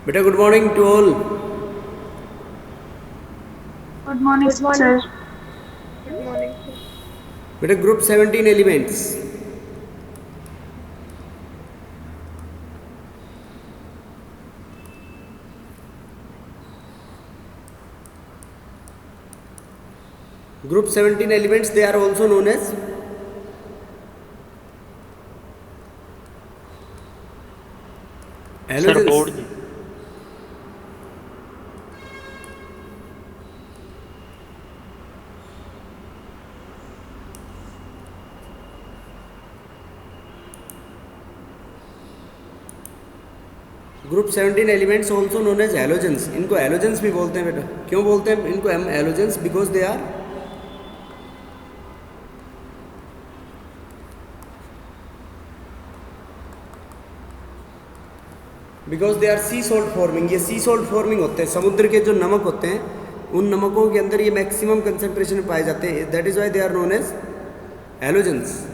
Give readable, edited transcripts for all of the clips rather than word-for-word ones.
बेटा good morning to all. Good morning, sir. Good morning, sir. बेटा group 17 elements, group 17 elements, they are also known as sir halogens. Board जी। Group 17 elements also known as halogens. इनको halogens भी बोलते हैं बेटा। क्यों बोलते हैं इनको हम halogens? Because they are sea salt forming. ये सी सॉल्ट फॉर्मिंग होते हैं। समुद्र के जो नमक होते हैं उन नमकों के अंदर ये मैक्सिमम कंसंट्रेशन में पाए जाते हैं। That is why they are known as halogens.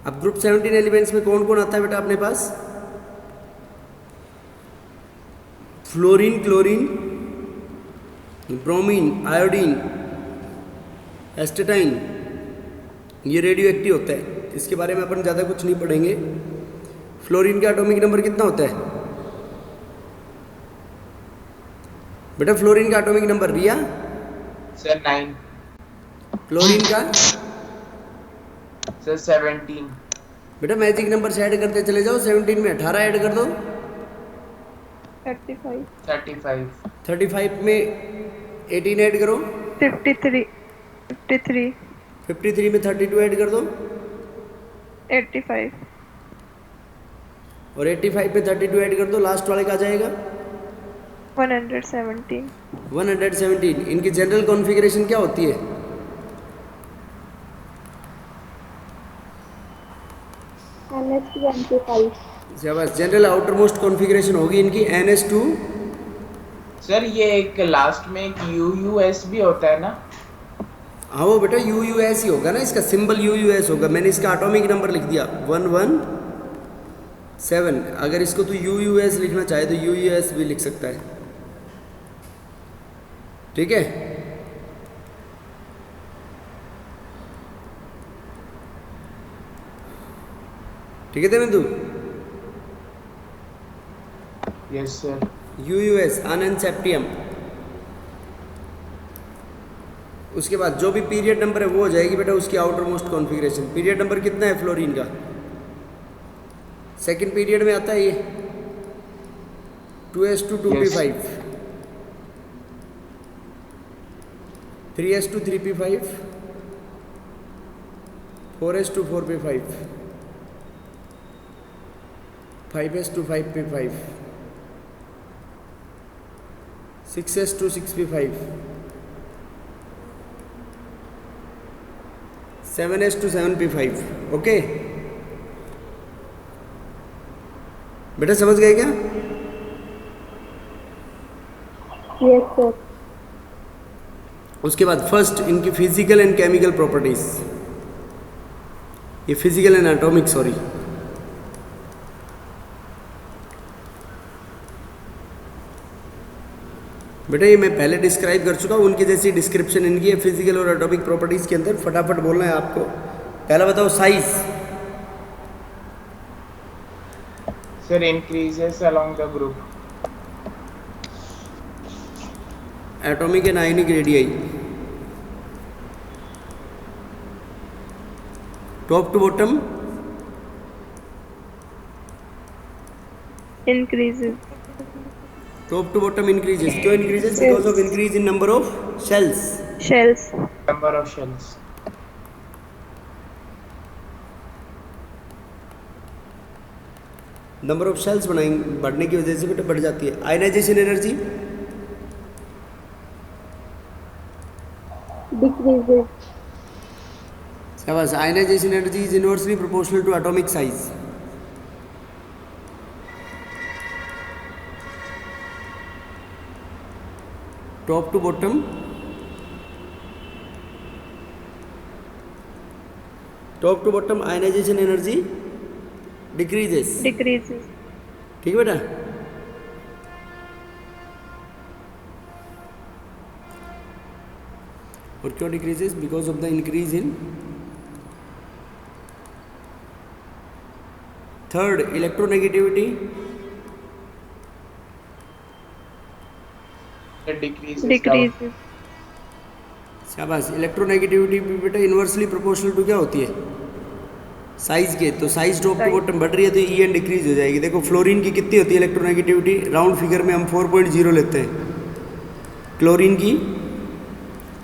अब ग्रुप 17 एलिमेंट्स में कौन कौन आता है बेटा अपने पास? Fluorine, chlorine, bromine, iodine, astatine, ये रेडियो एक्टिव होता है। इसके बारे में अपन ज़्यादा कुछ नहीं पढ़ेंगे। फ्लोरीन का एटॉमिक नंबर कितना होता है बेटा? फ्लोरीन का एटॉमिक नंबर रिया? सर 9। क्लोरीन का? सर 17। बेटा मैजिक नंबर से ऐड करते चले जाओ। 17 में 18 ऐड कर दो। 35. 35। 35 में 18 ऐड करो। 53. 53. 53 में 32 ऐड कर दो। 85. और 85 में 32 ऐड कर दो। लास्ट वाले का आ जाएगा 117. 117। इनकी जनरल कॉन्फ़िगरेशन क्या होती है? NH25. शाबाश। जनरल आउटर मोस्ट कॉन्फ़िगरेशन होगी इनकी NH2। सर ये एक लास्ट में एक UUS भी होता है ना? हाँ वो बेटा UUS ही होगा ना। इसका सिंबल UUS होगा। मैंने इसका एटॉमिक नंबर लिख दिया 117। अगर इसको तो UUS लिखना चाहे तो UUS भी लिख सकता है। ठीक है। ठीक है Devendu? Yes sir. UUS ununseptium. उसके बाद जो भी पीरियड नंबर है वो हो जाएगी बेटा उसकी outer most configuration. Period number कितना है फ्लोरीन का? सेकंड पीरियड में आता है ये 2s2 2p5, 3s2 3p5, 4s2 4p5, 5s2 5p5, 6s2 6p5, 7s2 7p5। Okay बेटा समझ गए क्या? Yes, sir. उसके बाद फर्स्ट इनकी फिजिकल एंड केमिकल प्रॉपर्टीज। ये फिजिकल एंड एटॉमिक, सॉरी। बेटा ये मैं पहले डिस्क्राइब कर चुका हूँ। उनकी जैसी डिस्क्रिप्शन इनकी है फिजिकल और एटॉमिक प्रॉपर्टीज के अंदर। फटाफट बोलना है आपको। पहला बताओ size. Sir increases along the group. Atomic and ionic radii. Top to bottom Increases. Top to bottom increases. क्यों increases? Because of increase in number of shells. Shells. Number of shells. Number of shells बढ़ने की वजह से बेटा बढ़ जाती है। Ionisation energy Decreases. शाबाश। Ionisation energy is inversely proportional to atomic size. Top to bottom ionisation energy decreases. Decreases. ठीक है बेटा? और क्यों decreases? Because of the increase in third electronegativity It decreases down. Decreases. शाबाश। इलेक्ट्रोनेगेटिविटी भी बेटा inversely proportional to क्या होती है? साइज के। तो साइज टॉप टू बॉटम बढ़ रही है तो ई एन डिक्रीज हो जाएगी। देखो फ्लोरीन की कितनी होती है इलेक्ट्रोनेगेटिविटी? राउंड फिगर में हम 4.0 लेते हैं। क्लोरीन की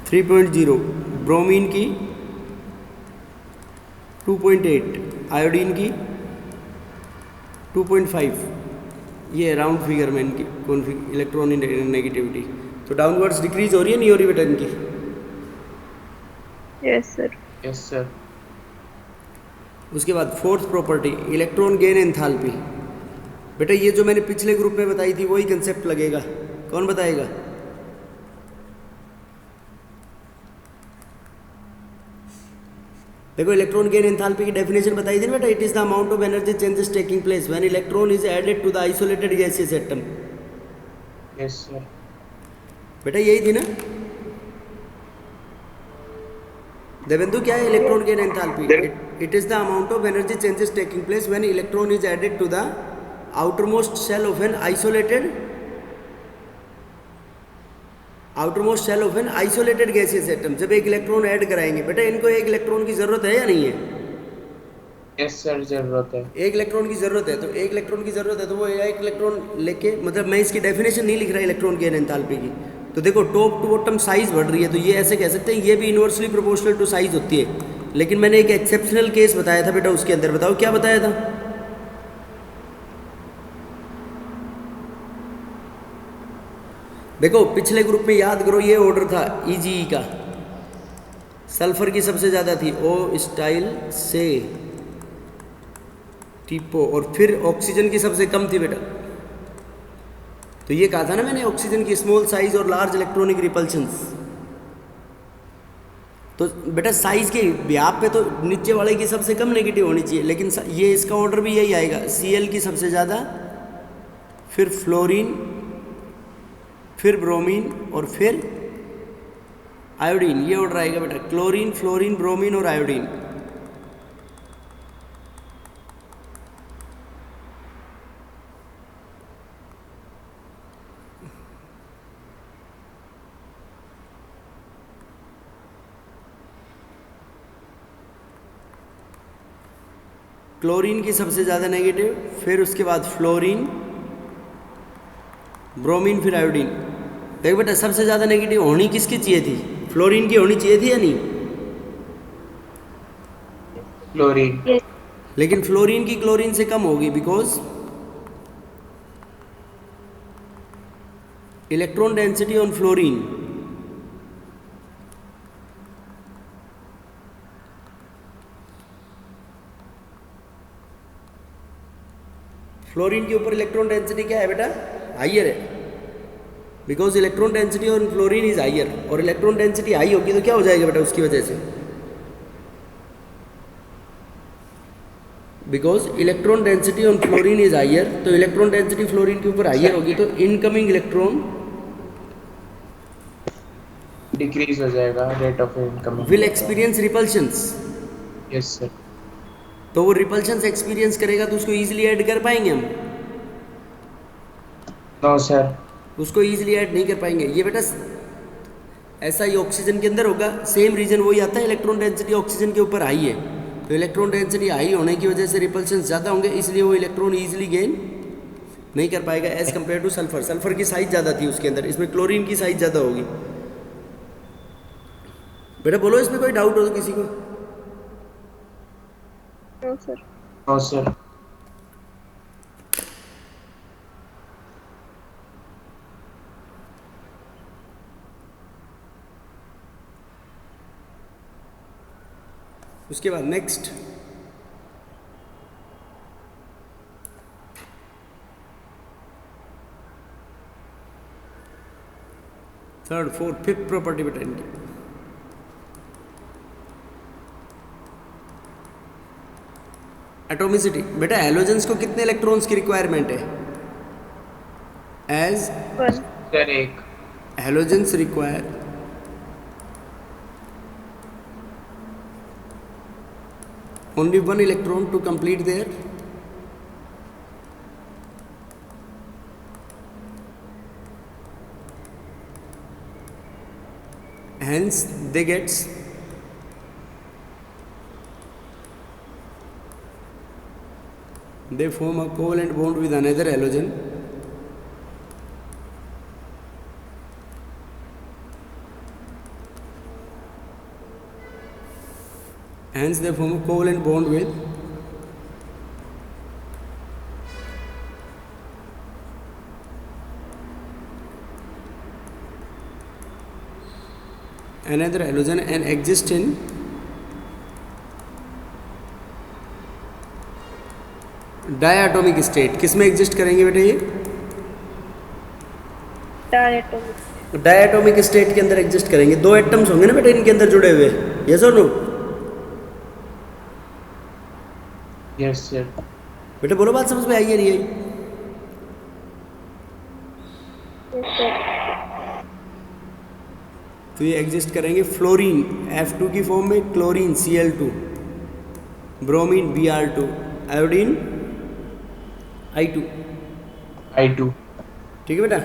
3.0, ब्रोमीन की 2.8, आयोडीन की 2.5। ये राउंड फिगर में इनकी इलेक्ट्रॉन नेगेटिविटी। तो डाउनवर्ड्स डिक्रीज हो रही है, नहीं हो रही बेटा इनकी? Yes, sir. Yes, sir. उसके बाद fourth property electron gain enthalpy. बेटा ये जो मैंने पिछले ग्रुप में बताई थी वही कंसेप्ट लगेगा। कौन बताएगा? देखो इलेक्ट्रॉन गेन एंथैल्पी की डेफिनेशन बताई थी ना बेटा। It is the amount of energy changes taking place when electron is added to the isolated gaseous atom. Yes, sir. बेटा यही थी ना देवेंदु? क्या है electron gain enthalpy? It is the amount of energy changes taking place when electron is added to the outermost shell of an isolated gaseous atom. जब एक electron add कराएंगे बेटा, इनको एक इलेक्ट्रॉन की जरूरत है या नहीं है? Yes, sir. जरूरत है। एक इलेक्ट्रॉन की जरूरत है। तो एक इलेक्ट्रॉन की जरूरत है तो वो एक इलेक्ट्रॉन लेके, मतलब मैं इसकी डेफिनेशन नहीं लिख रहा इलेक्ट्रॉन गेन एंथैल्पी की। तो देखो टॉप टू बॉटम साइज बढ़ रही है तो ये ऐसे कह सकते हैं ये भी इनवर्सली प्रोपोर्शनल टू साइज होती है। लेकिन मैंने एक एक्सेप्शनल केस बताया था बेटा उसके अंदर। बताओ क्या बताया था? देखो पिछले ग्रुप में याद करो ये ऑर्डर था ईजीई का। सल्फर की सबसे ज़्यादा थी ओ स्टाइल से टीपो, और फिर ऑक्सीजन की सबसे कम थी बेटा। तो ये कहा था ना मैंने ऑक्सीजन की स्मॉल साइज और लार्ज इलेक्ट्रॉनिक रिपल्शंस। तो बेटा साइज के व्याप पे तो नीचे वाले की सबसे कम नेगेटिव होनी चाहिए, लेकिन ये इसका ऑर्डर भी यही आएगा। Cl की सबसे ज़्यादा, फिर फ्लोरीन, फिर ब्रोमीन और फिर आयोडीन। ये ऑर्डर आएगा बेटा, क्लोरीन, फ्लोरीन, ब्रोमीन और आयोडीन। क्लोरीन की सबसे ज़्यादा नेगेटिव, फिर उसके बाद फ्लोरीन, ब्रोमीन, फिर आयोडीन। देखो बेटा सबसे ज़्यादा नेगेटिव होनी किसकी चाहिए थी? फ्लोरीन की होनी चाहिए थी या नहीं? Chlorine. Yes. लेकिन फ्लोरीन की क्लोरीन से कम होगी because electron density on fluorine fluorine के ऊपर इलेक्ट्रॉन डेंसिटी क्या है बेटा? हाइयर है, because electron density on fluorine is higher. और इलेक्ट्रॉन डेंसिटी हाई होगी तो क्या हो जाएगा बेटा उसकी वजह से? Because electron density on fluorine is higher, तो इलेक्ट्रॉन डेंसिटी फ्लोरीन के ऊपर हाइयर होगी तो इनकमिंग इलेक्ट्रॉन डिक्रीज हो जाएगा, rate of incoming will experience repulsions. Yes sir. तो वो रिपल्शंस एक्सपीरियंस करेगा तो उसको इजीली ऐड कर पाएंगे हम? No sir. उसको इजीली ऐड नहीं कर पाएंगे। ये बेटा ऐसा ही ऑक्सीजन के अंदर होगा, सेम रीजन वही आता है, इलेक्ट्रॉन डेंसिटी ऑक्सीजन के ऊपर हाई है, तो इलेक्ट्रॉन डेंसिटी हाई होने की वजह से रिपल्शन ज़्यादा होंगे, इसलिए वो इलेक्ट्रॉन इजीली गेन नहीं कर पाएगा as compare to sulphur. Sulphur की साइज ज़्यादा थी उसके अंदर, इसमें क्लोरीन की साइज ज़्यादा होगी। बेटा बोलो इसमें कोई डाउट हो तो किसी को? No, sir. No sir. उसके बाद next third fourth fifth property बेटा इनकी। एटॉमिसिटी। बेटा हैलोजेंस को कितने इलेक्ट्रॉन्स की रिक्वायरमेंट है? As One. सर एक। Halogens require only one electron to complete their hence they gets they form a covalent bond with another halogen hence they form a covalent bond with another halogen and exist in diatomic state. किस में exist करेंगे बेटा ये? Diatomic. Diatomic state के अंदर exist करेंगे. दो atoms होंगे ना बेटा इनके अंदर जुड़े हुए, यस और नो? Yes sir. बेटा बोलो, बात समझ में आई है नहीं आई? Yes sir. तो ये एग्जिस्ट करेंगे फ्लोरीन F2 की फॉर्म में, chlorine Cl2, bromine Br2, iodine I2. ठीक है बेटा.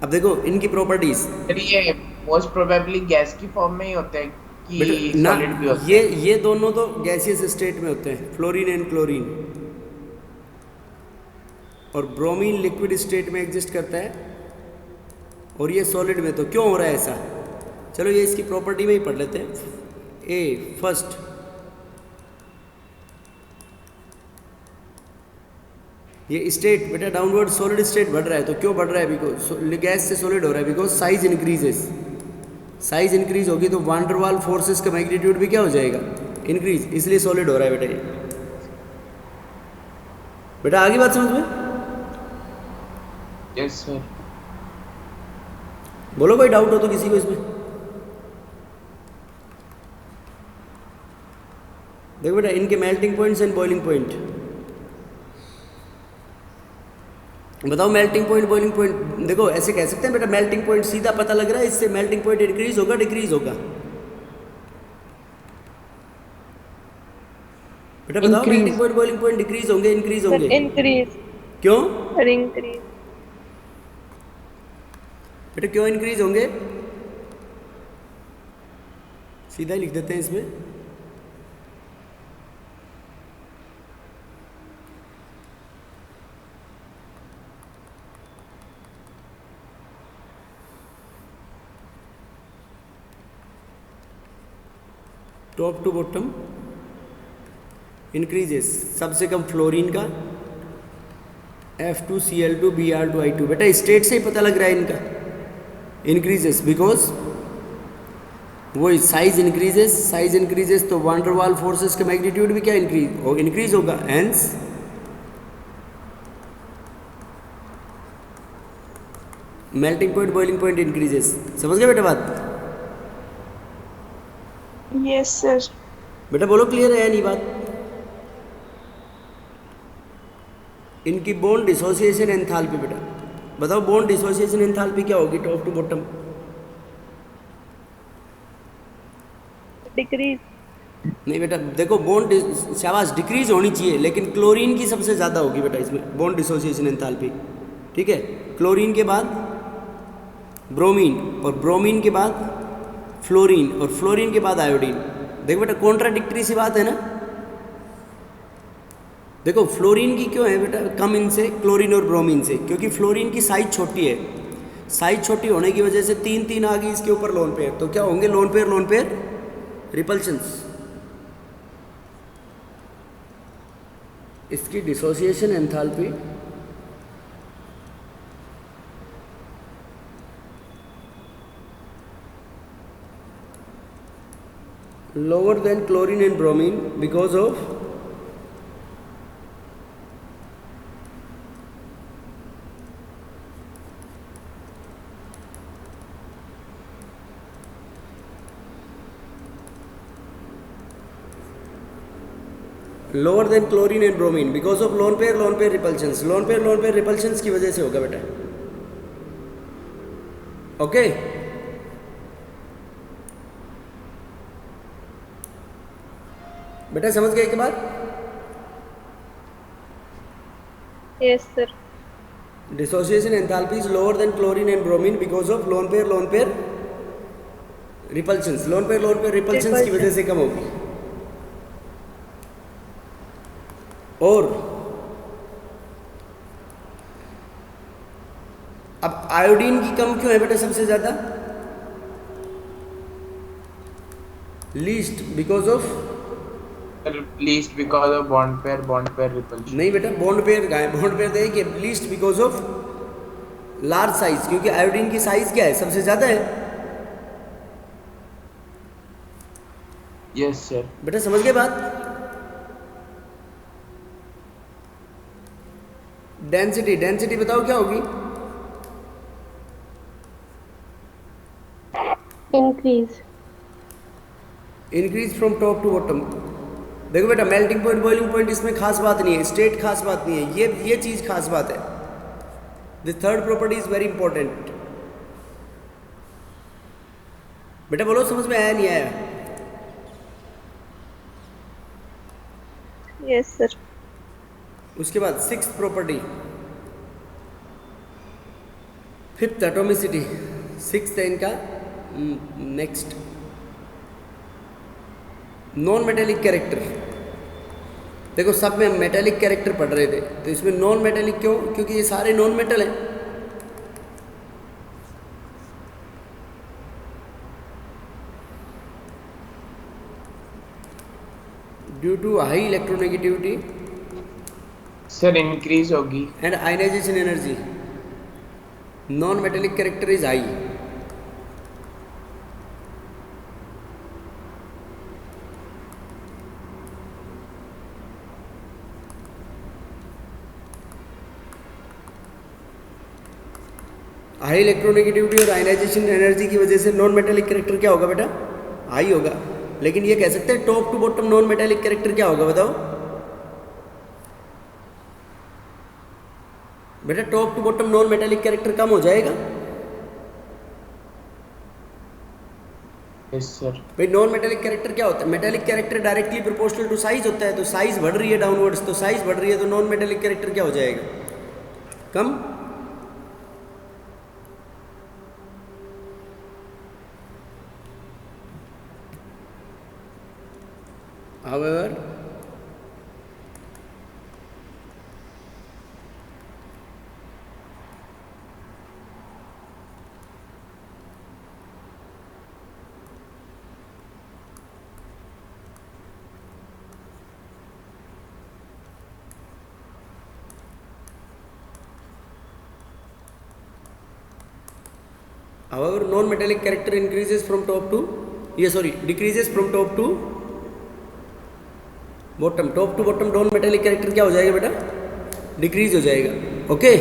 अब देखो इनकी प्रॉपर्टीज. ये मोस्ट प्रोबेबली गैस की फॉर्म में ही होते हैं कि सॉलिड भी होते हैं? ये दोनों तो गैसियस स्टेट में होते हैं, फ्लोरीन एंड क्लोरीन. और ब्रोमीन लिक्विड स्टेट में एग्जिस्ट करता है और ये सॉलिड में. तो क्यों हो रहा है ऐसा? चलो ये इसकी प्रॉपर्टी में ही पढ़ लेते हैं. ए फर्स्ट, ये स्टेट बेटा डाउनवर्ड सॉलिड स्टेट बढ़ रहा है. तो क्यों बढ़ रहा है? बिकॉज गैस से सॉलिड हो रहा है. Because size increases. Size increase होगी तो वान डर वाल फोर्सेस का मैग्नीट्यूड भी क्या हो जाएगा? इंक्रीज. इसलिए सॉलिड हो रहा है बेटा ये. बेटा आगे बात समझ में? Yes sir. बोलो कोई डाउट हो तो किसी को इसमें. देखो बेटा इनके melting points and boiling point बताओ. मेल्टिंग पॉइंट बॉइलिंग पॉइंट देखो ऐसे कह सकते हैं बेटा. मेल्टिंग पॉइंट सीधा पता लग रहा है, इससे मेल्टिंग पॉइंट इंक्रीज होगा डिक्रीज होगा? बेटा बताओ. Melting point boiling point decrease होंगे इंक्रीज होंगे? इंक्रीज. क्यों इंक्रीज. बेटा क्यों इंक्रीज होंगे? सीधा ही लिख देते हैं इसमें. Top to bottom increases. सबसे कम फ्लोरीन का F2 Cl2 Br2 I2. बेटा स्टेट से ही पता लग रहा है इनका. इंक्रीजेस बिकॉज वो साइज इंक्रीजेस. साइज इंक्रीजेस तो वान डर वाल फोर्सेस का मैग्नीट्यूड भी क्या इंक्रीज होगा. Hence melting point boiling point increases. समझ गए बेटा बात? Yes, sir. बेटा बोलो क्लियर है या नहीं बात? इनकी बॉन्ड डिसोसिएशन एंथैल्पी बेटा बताओ. बॉन्ड डिसोसिएशन एंथैल्पी क्या होगी टॉप टू बॉटम? डिक्रीज. नहीं बेटा देखो बॉन्ड शाबाश डिक्रीज होनी चाहिए, लेकिन क्लोरीन की सबसे ज़्यादा होगी बेटा इसमें बॉन्ड डिसोसिएशन एंथैल्पी. ठीक है. क्लोरीन के बाद ब्रोमीन और ब्रोमीन के बाद फ्लोरीन और फ्लोरीन के बाद आयोडीन. देखो बेटा कॉन्ट्राडिक्टरी सी बात है ना. देखो फ्लोरीन की क्यों है बेटा कम इनसे क्लोरीन और ब्रोमीन से? क्योंकि फ्लोरीन की साइज छोटी है. साइज छोटी होने की वजह से तीन तीन आ गई इसके ऊपर लोन पेयर. तो क्या होंगे लोन पेयर रिपल्शंस. इसकी dissociation enthalpy lower than chlorine and bromine because of lower than chlorine and bromine because of lone pair repulsions. lone pair repulsions की वजह से होगा बेटा. ओके बेटा समझ गए एक बात? Yes, sir. Dissociation enthalpy is lower than chlorine and bromine because of lone pair repulsions. lone pair repulsions की वजह से कम होगी। और अब आयोडीन की कम क्यों है बेटा सबसे ज्यादा? Least because of bond pair repulsion. नहीं बेटा, बॉन्ड पेयर का है, बॉन्ड पेयर देखिए, least because of large size, क्योंकि आयोडीन की साइज क्या है? सबसे ज्यादा है। Yes sir. बेटा समझ गए बात? डेंसिटी बताओ क्या होगी? Increase from top to bottom. देखो बेटा, मेल्टिंग पॉइंट, बॉइलिंग पॉइंट इसमें खास बात नहीं है, स्टेट खास बात नहीं है, ये चीज खास बात है। The third property is very important. बेटा बोलो, समझ में आया नहीं आया? Yes, sir. उसके बाद sixth property, fifth atomicity, sixth है इनका। Next non metallic character. देखो सब में हम मेटेलिक कैरेक्टर पढ़ रहे थे, तो इसमें नॉन मेटेलिक क्यों? क्योंकि ये सारे नॉन मेटल हैं। Due to high electronegativity sir increase होगी and ionisation energy, non metallic character is high. High electronegativity और आयनाइजेशन एनर्जी की वजह से नॉन मेटेलिक कैरेक्टर क्या होगा बेटा? हाई होगा। लेकिन ये कह सकते हैं top to bottom non metallic character क्या होगा बताओ बेटा? Top to bottom non metallic character कम हो जाएगा। Yes sir. भाई नॉन मेटेलिक कैरेक्टर क्या होता है? Metallic character directly proportional to size होता है, तो साइज बढ़ रही है डाउनवर्ड्स, तो साइज बढ़ रही है, तो नॉन मेटेलिक कैरेक्टर क्या हो जाएगा? कम। However, non-metallic character increases from top to, decreases from top to bottom. Top to bottom non metallic character क्या हो जाएगा बेटा? डिक्रीज हो जाएगा। ओके,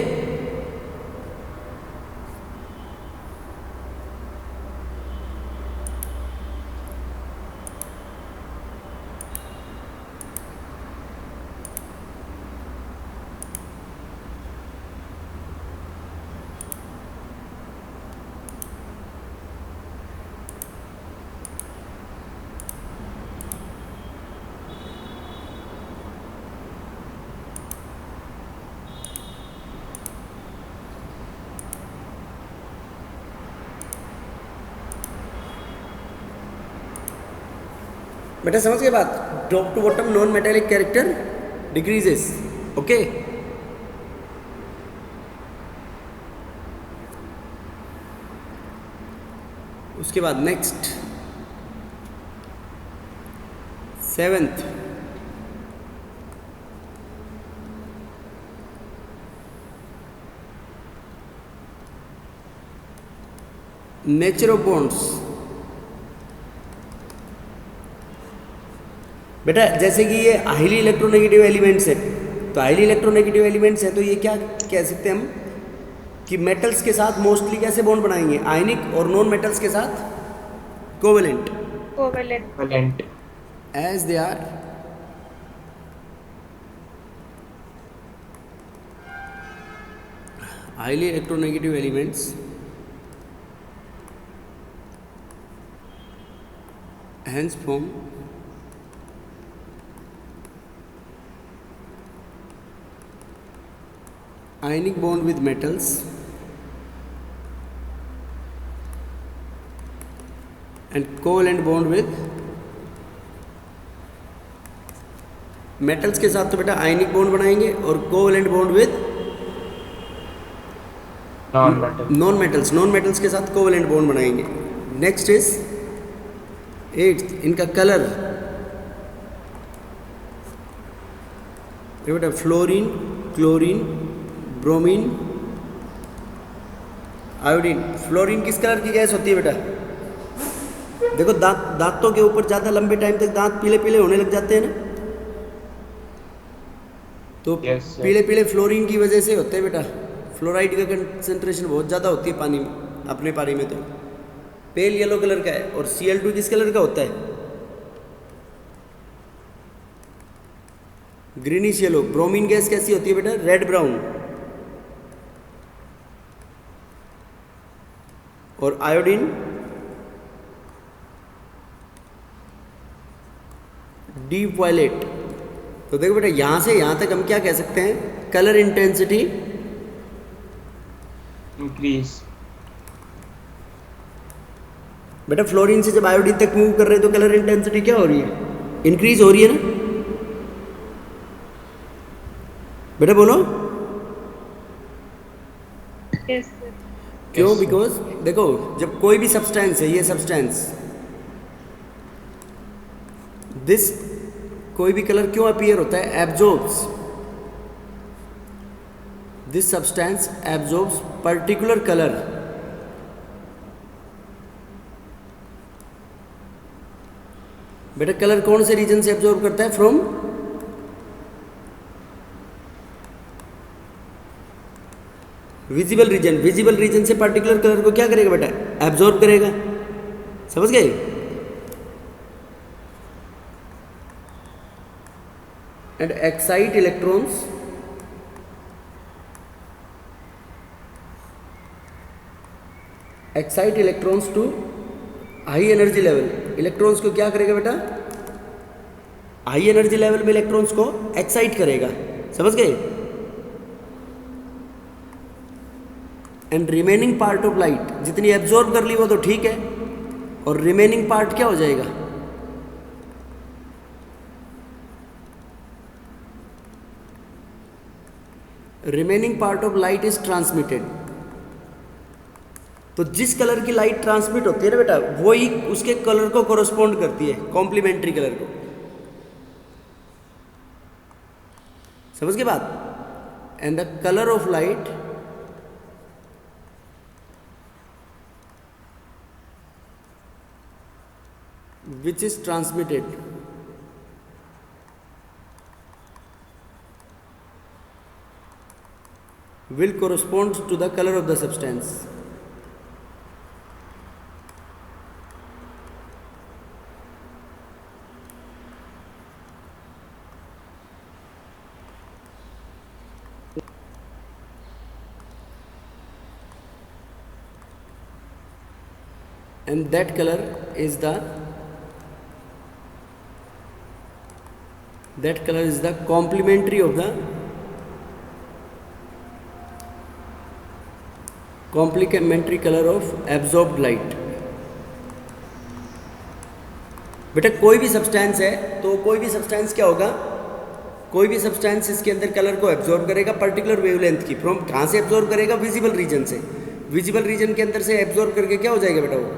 बेटा समझ गए बात? Top to bottom non metallic character decreases. Okay, उसके बाद next seventh, nature of bonds. बेटा जैसे कि ये हाईली इलेक्ट्रोनेगेटिव एलिमेंट्स है, तो हाईली इलेक्ट्रोनेगेटिव एलिमेंट्स है, तो ये क्या कह सकते हैं हम कि मेटल्स के साथ मोस्टली कैसे बॉन्ड बनाएंगे? आयनिक, और नॉन मेटल्स के साथ covalent. Covalent as they are highly electronegative elements hence form ionic bond with metals and covalent bond with metals के साथ तो बेटा आयनिक बॉन्ड बनाएंगे और covalent bond with non metals के साथ कोवेलेंट बॉन्ड बनाएंगे। नेक्स्ट इज 8th, इनका कलर। ये बेटा fluorine, chlorine, bromine, iodine. Fluorine किस कलर की गैस होती है बेटा? देखो दांतों के ऊपर ज़्यादा लंबे टाइम तक दांत पीले पीले होने लग जाते हैं ना, तो पीले पीले फ्लोरीन की वजह से होते हैं बेटा। फ्लोराइड का कंसंट्रेशन बहुत ज़्यादा होती है पानी में, अपने पानी में तो पेल येलो कलर का है। और Cl2 किस कलर का होता है? Greenish yellow. ब्रोमीन गैस कैसी होती है बेटा? Red brown. और आयोडीन डीप वायलेट। तो देखो बेटा यहां से यहां तक हम क्या कह सकते हैं? Colour intensity increase. बेटा फ्लोरीन से जब आयोडीन तक मूव कर रहे हैं तो कलर इंटेंसिटी क्या हो रही है? इंक्रीज हो रही है ना बेटा, बोलो। Yes, sir. क्यों? बिकॉज देखो जब कोई भी सब्सटेंस है, ये सब्सटेंस दिस कोई भी कलर क्यों अपीयर होता है? Absorbs. This substance absorbs particular colour. बेटा कलर कौन से रीजन से एब्जॉर्ब करता है? From visible region. Visible region से पर्टिकुलर कलर को क्या करेगा बेटा? एब्जॉर्ब करेगा। समझ गए? And excite electrons to high energy level. Electrons को क्या करेगा बेटा? हाई एनर्जी लेवल में इलेक्ट्रॉन्स को एक्साइट करेगा। समझ गए? And remaining part of light, जितनी एब्जॉर्ब कर ली वो तो ठीक है, और रिमेनिंग पार्ट क्या हो जाएगा? Remaining part of light is transmitted. तो जिस कलर की लाइट ट्रांसमिट होती है ना बेटा, वो ही उसके कलर को कोरोस्पोंड करती है, कॉम्प्लीमेंट्री कलर को। समझ गए बात? And the colour of light which is transmitted will correspond to the color of the substance. And that color is the complementary of the complementary color of absorbed light. बेटा कोई भी substance है तो कोई भी सब्सटेंस क्या होगा? कोई भी सब्सटेंस इसके अंदर कलर को एब्जॉर्ब करेगा पर्टिकुलर वेवलेंथ की। फ्रॉम कहाँ से एब्जॉर्ब करेगा? विजिबल रीजन से। विजिबल रीजन के अंदर से एब्जॉर्ब करके क्या हो जाएगा बेटा? वो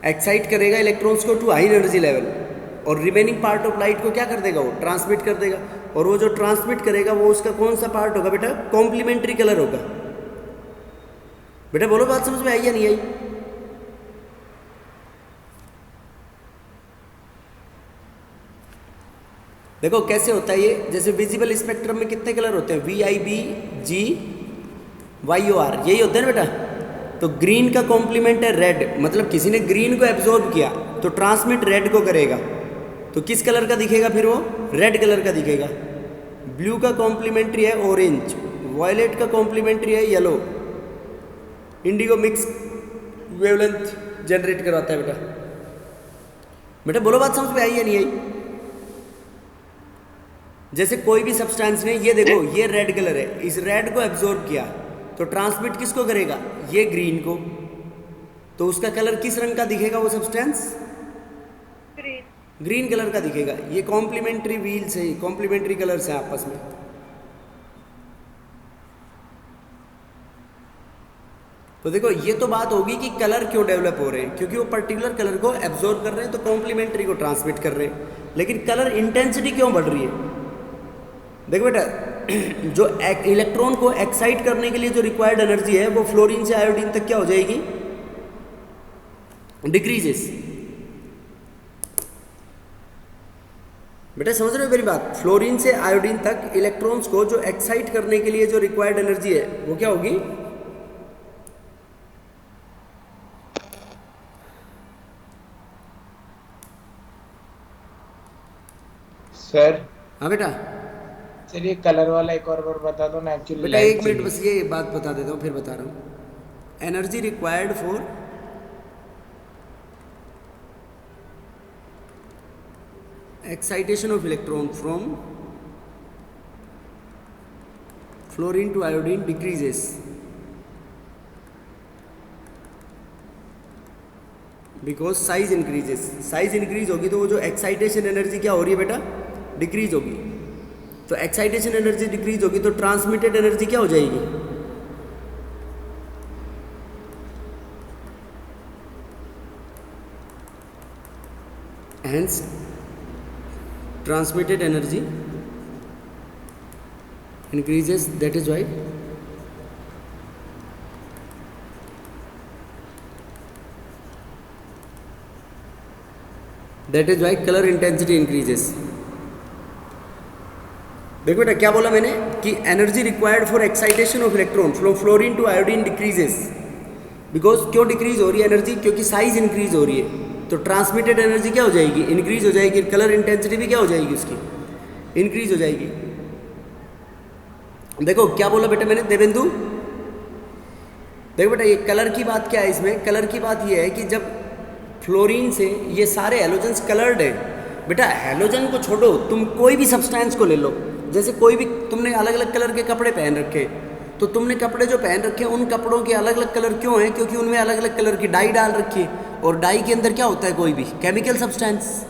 एक्साइट करेगा इलेक्ट्रॉन्स को टू हाई एनर्जी लेवल, और रिमेनिंग पार्ट ऑफ लाइट को क्या कर देगा? वो ट्रांसमिट कर देगा। और वो जो ट्रांसमिट करेगा वो उसका कौन सा पार्ट होगा बेटा? कॉम्प्लीमेंट्री कलर होगा। बेटा बोलो, बात समझ में आई या नहीं आई? देखो कैसे होता है ये। जैसे विजिबल स्पेक्ट्रम में कितने कलर होते हैं? VIB, G, YOR, यही होते हैं ना बेटा। तो ग्रीन का कॉम्प्लीमेंट है रेड, मतलब किसी ने ग्रीन को एब्जॉर्ब किया तो ट्रांसमिट रेड को करेगा, तो किस कलर का दिखेगा फिर? वो रेड कलर का दिखेगा। ब्लू का कॉम्प्लीमेंट्री है ऑरेंज, वायलेट का कॉम्प्लीमेंट्री है yellow. Indigo mix wavelength generate करवाता है बेटा। बेटा बोलो, बात समझ में आई या नहीं आई? जैसे कोई भी सब्सटेंस ने, ये देखो ये रेड कलर है, इस रेड को एब्जॉर्ब किया तो ट्रांसमिट किसको करेगा, ये ग्रीन को। तो उसका कलर किस रंग का दिखेगा वो सब्सटेंस, ग्रीन। ग्रीन कलर का दिखेगा। ये कॉम्प्लीमेंट्री व्हील्स है, कॉम्प्लीमेंट्री कलर्स हैं आपस में। तो देखो ये तो बात होगी कि कलर क्यों डेवलप हो रहे हैं, क्योंकि वो पर्टिकुलर कलर को एब्जॉर्ब कर रहे हैं तो कॉम्प्लीमेंट्री को ट्रांसमिट कर रहे हैं। लेकिन कलर इंटेंसिटी क्यों बढ़ रही है, देखो बेटा जो इलेक्ट्रॉन को एक्साइट करने के लिए जो रिक्वायर्ड एनर्जी है वो फ्लोरीन से आयोडीन तक क्या हो जाएगी, डिक्रीजेस। बेटा समझ रहे हो मेरी बात, फ्लोरीन से आयोडीन तक इलेक्ट्रॉन्स को जो एक्साइट करने के लिए जो रिक्वायर्ड एनर्जी है वो क्या होगी, सर। हाँ बेटा। चलिए कलर वाला एक और बार बता दो ना एक्चुअली। बेटा एक मिनट बस ये बात बता देता हूँ फिर बता रहा हूँ। Energy required for excitation of electron from fluorine to iodine decreases because size increases. Size increase होगी तो वो जो एक्साइटेशन एनर्जी क्या हो रही है बेटा, डिक्रीज होगी। तो एक्साइटेशन एनर्जी डिक्रीज होगी तो ट्रांसमिटेड एनर्जी क्या हो जाएगी, hence transmitted energy increases, that is why colour intensity increases. देखो बेटा क्या बोला मैंने कि energy required for excitation of electron from fluorine to iodine decreases because, क्यों डिक्रीज हो रही है एनर्जी, क्योंकि साइज इंक्रीज हो रही है। तो ट्रांसमिटेड एनर्जी क्या हो जाएगी, इंक्रीज हो जाएगी। कलर इंटेंसिटी भी क्या हो जाएगी उसकी, इंक्रीज हो जाएगी। देखो क्या बोला बेटा मैंने देवेंदु, देखो बेटा ये कलर की बात क्या है इसमें, कलर की बात ये है कि जब फ्लोरीन से ये सारे हैलोजेंस कलर्ड है। बेटा हैलोजन को छोड़ो, तुम कोई भी सब्सटेंस को ले लो, जैसे कोई भी तुमने अलग अलग कलर के कपड़े पहन रखे हैं, तो तुमने कपड़े जो पहन रखे हैं उन कपड़ों के अलग अलग कलर क्यों हैं, क्योंकि उनमें अलग अलग कलर की डाई डाल रखी है। और डाई के अंदर क्या होता है, कोई भी केमिकल सब्सटेंस।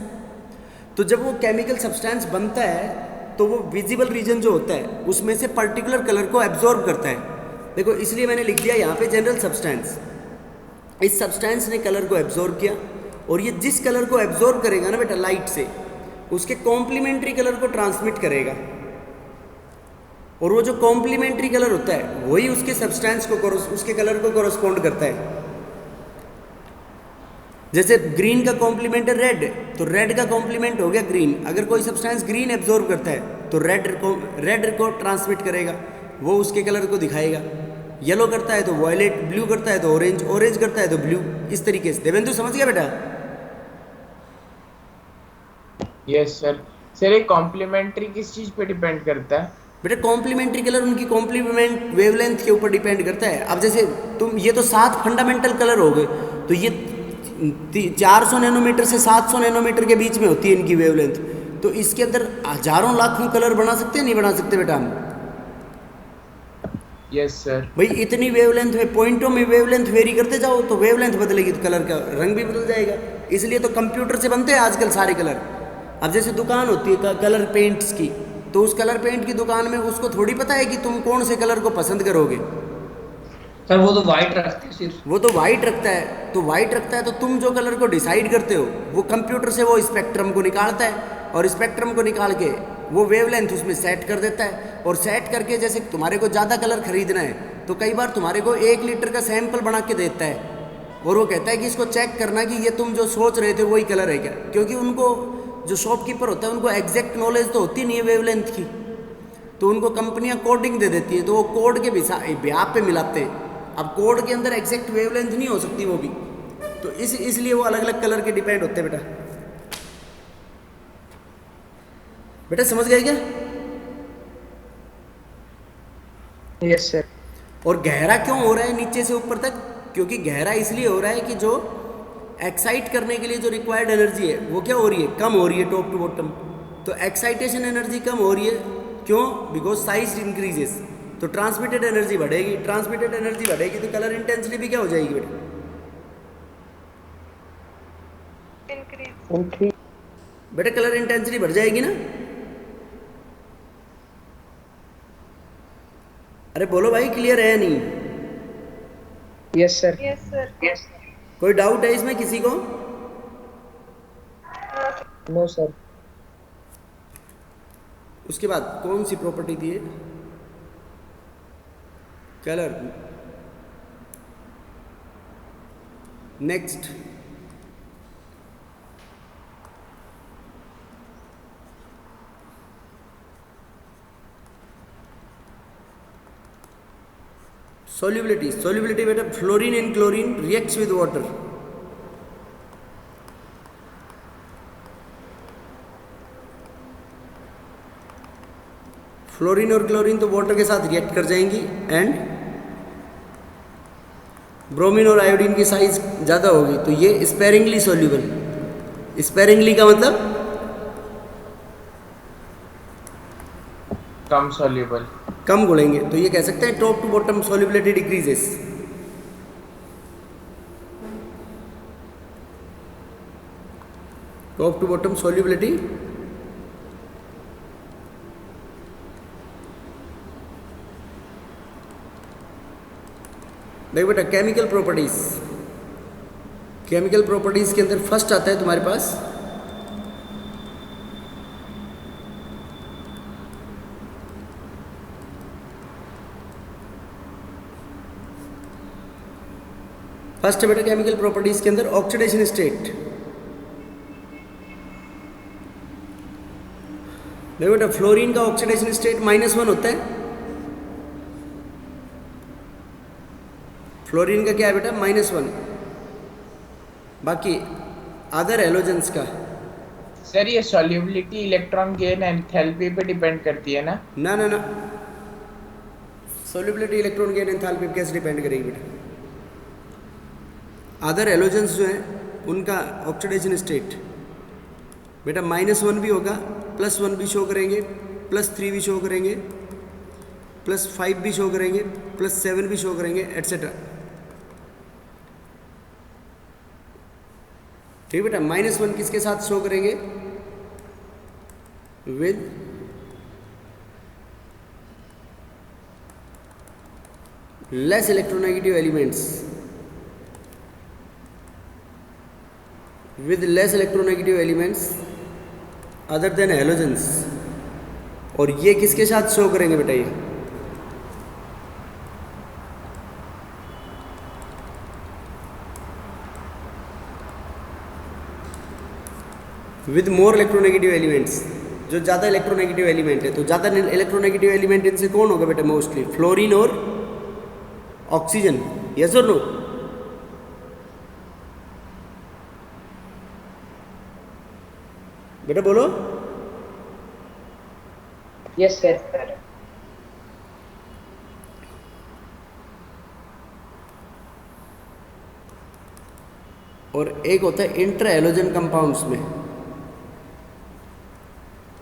तो जब वो केमिकल सब्सटेंस बनता है तो वो विजिबल रीजन जो होता है उसमें से पर्टिकुलर कलर को एब्जॉर्ब करता है। देखो इसलिए मैंने लिख दिया यहाँ पे जनरल सब्सटेंस। इस सब्सटेंस ने कलर को एब्जॉर्ब किया और ये जिस कलर को एब्जॉर्ब करेगा ना बेटा लाइट से, उसके कॉम्प्लीमेंट्री कलर को ट्रांसमिट करेगा। और वो जो कॉम्प्लीमेंट्री कलर होता है वही उसके सब्सटेंस को, उसके कलर को कोरस्पॉन्ड करता है। जैसे ग्रीन का कॉम्प्लीमेंट है रेड, तो रेड का कॉम्प्लीमेंट हो गया ग्रीन। अगर कोई सब्सटेंस ग्रीन एब्जॉर्ब करता है तो रेड को ट्रांसमिट करेगा, वो उसके कलर को दिखाएगा। येलो करता है तो वॉयलेट, ब्लू करता है तो ऑरेंज, ऑरेंज करता है तो ब्लू, इस तरीके से। देवेंद्र समझ गया बेटा? Yes sir. सर ये कॉम्प्लीमेंट्री किस चीज पे डिपेंड करता है? बेटा कॉम्प्लीमेंट्री कलर उनकी कॉम्प्लीमेंट वेवलेंथ के ऊपर डिपेंड करता है। अब जैसे तुम, ये तो 7 फंडामेंटल कलर हो गए, तो ये 400 नैनोमीटर से 700 नैनोमीटर के बीच में होती है इनकी वेवलेंथ। तो इसके अंदर हजारों लाखों कलर बना सकते हैं, नहीं बना सकते बेटा हम? Yes sir. भाई इतनी वेवलेंथ में, पॉइंटों में वेवलेंथ वेरी करते जाओ तो वेवलेंथ बदलेगी तो कलर का रंग भी बदल जाएगा। इसलिए तो कंप्यूटर से बनते हैं आजकल सारे कलर। अब जैसे दुकान होती है कलर पेंट्स की, तो उस कलर पेंट की दुकान में उसको थोड़ी पता है कि तुम कौन से कलर को पसंद करोगे। सर वो तो वाइट रखते हैं सिर्फ। वो तो वाइट रखता है, तो वाइट रखता है तो तुम जो कलर को डिसाइड करते हो वो कंप्यूटर से वो स्पेक्ट्रम को निकालता है, और स्पेक्ट्रम को निकाल के वो वेवलेंथ उसमें सेट कर देता है। और सेट करके जैसे तुम्हारे को ज़्यादा कलर खरीदना है तो कई बार तुम्हारे को 1 लीटर का सैंपल बना के देता है, और वो कहता है कि इसको चेक करना कि ये तुम जो सोच रहे थे वही कलर है क्या। क्योंकि उनको जो शॉपकीपर होता है उनको एग्जैक्ट नॉलेज तो होती नहीं है वेवलेंथ की, तो उनको कंपनियां कोडिंग दे देती है, तो वो कोड के ब्याप पे मिलाते हैं। अब कोड के अंदर एग्जैक्ट वेवलेंथ नहीं हो सकती वो भी, तो इसलिए वो अलग अलग कलर के डिपेंड होते हैं। बेटा समझ गए क्या? Yes sir. और गहरा क्यों हो रहा है नीचे से ऊपर तक? क्योंकि गहरा इसलिए हो रहा है कि जो एक्साइट करने के लिए जो रिक्वायर्ड एनर्जी है वो क्या हो रही है, कम हो रही है टॉप टू बॉटम। तो एक्साइटेशन एनर्जी कम हो रही है, क्यों? बिकॉज साइज इंक्रीजेस, तो ट्रांसमिटेड एनर्जी बढ़ेगी, ट्रांसमिटेड एनर्जी बढ़ेगी तो कलर इंटेंसिटी भी क्या हो जाएगी बेटा? इंक्रीज। बेटा कलर इंटेंसिटी बढ़ जाएगी ना? अरे बोलो भाई, क्लियर है या नहीं? Yes sir. Yes sir. Yes. कोई डाउट है इसमें किसी को? No sir. उसके बाद कौन सी प्रॉपर्टी थी ये? कलर। Next, solubility. Solubility बेटा, fluorine and chlorine reacts with water. Fluorine और क्लोरीन तो वाटर के साथ रिएक्ट कर जाएंगी एंड ब्रोमीन और आयोडीन की साइज ज़्यादा होगी तो ये स्पेरिंगली सोल्यूबल. स्पेरिंगली का मतलब कम सॉल्युबल, कम घुलेंगे, तो ये कह सकते हैं top to bottom solubility decreases. Top to bottom solubility देखो बेटा, केमिकल प्रॉपर्टीज. केमिकल प्रॉपर्टीज के अंदर फर्स्ट आता है तुम्हारे पास फर्स्ट बेटा केमिकल प्रॉपर्टीज के अंदर ऑक्सीडेशन स्टेट. देखो बेटा, फ्लोरीन का ऑक्सीडेशन स्टेट -1 होता है. फ्लोरीन का क्या है बेटा? -1. बाकी अदर हेलोजेंस का सर ये सॉल्युबिलिटी इलेक्ट्रॉन गेन एंथैल्पी पे डिपेंड करती है ना? ना ना ना, सोल्यूबिलिटी इलेक्ट्रॉन गेन एंथैल्पी पे कैसे डिपेंड करेगी बेटा? अदर हेलोजेंस जो हैं उनका ऑक्सीडेशन स्टेट बेटा -1 भी होगा, +1 भी शो करेंगे, +3 भी शो करेंगे, +5 भी शो करेंगे, +7 भी शो करेंगे, एट्सेट्रा. ठीक बेटा, -1 किसके साथ शो करेंगे? With less electronegative elements, with less electronegative elements other than halogens. और ये किसके साथ शो करेंगे बेटा? ये विद मोर इलेक्ट्रोनेगेटिव एलिमेंट्स, जो ज़्यादा इलेक्ट्रोनेगेटिव एलिमेंट है. तो ज़्यादा इलेक्ट्रोनेगेटिव एलिमेंट इनसे कौन होगा बेटा? मोस्टली फ्लोरीन और ऑक्सीजन. यस और नो? बेटा बोलो. Yes sir. और एक होता है इंटर हेलोजन कंपाउंड्स में.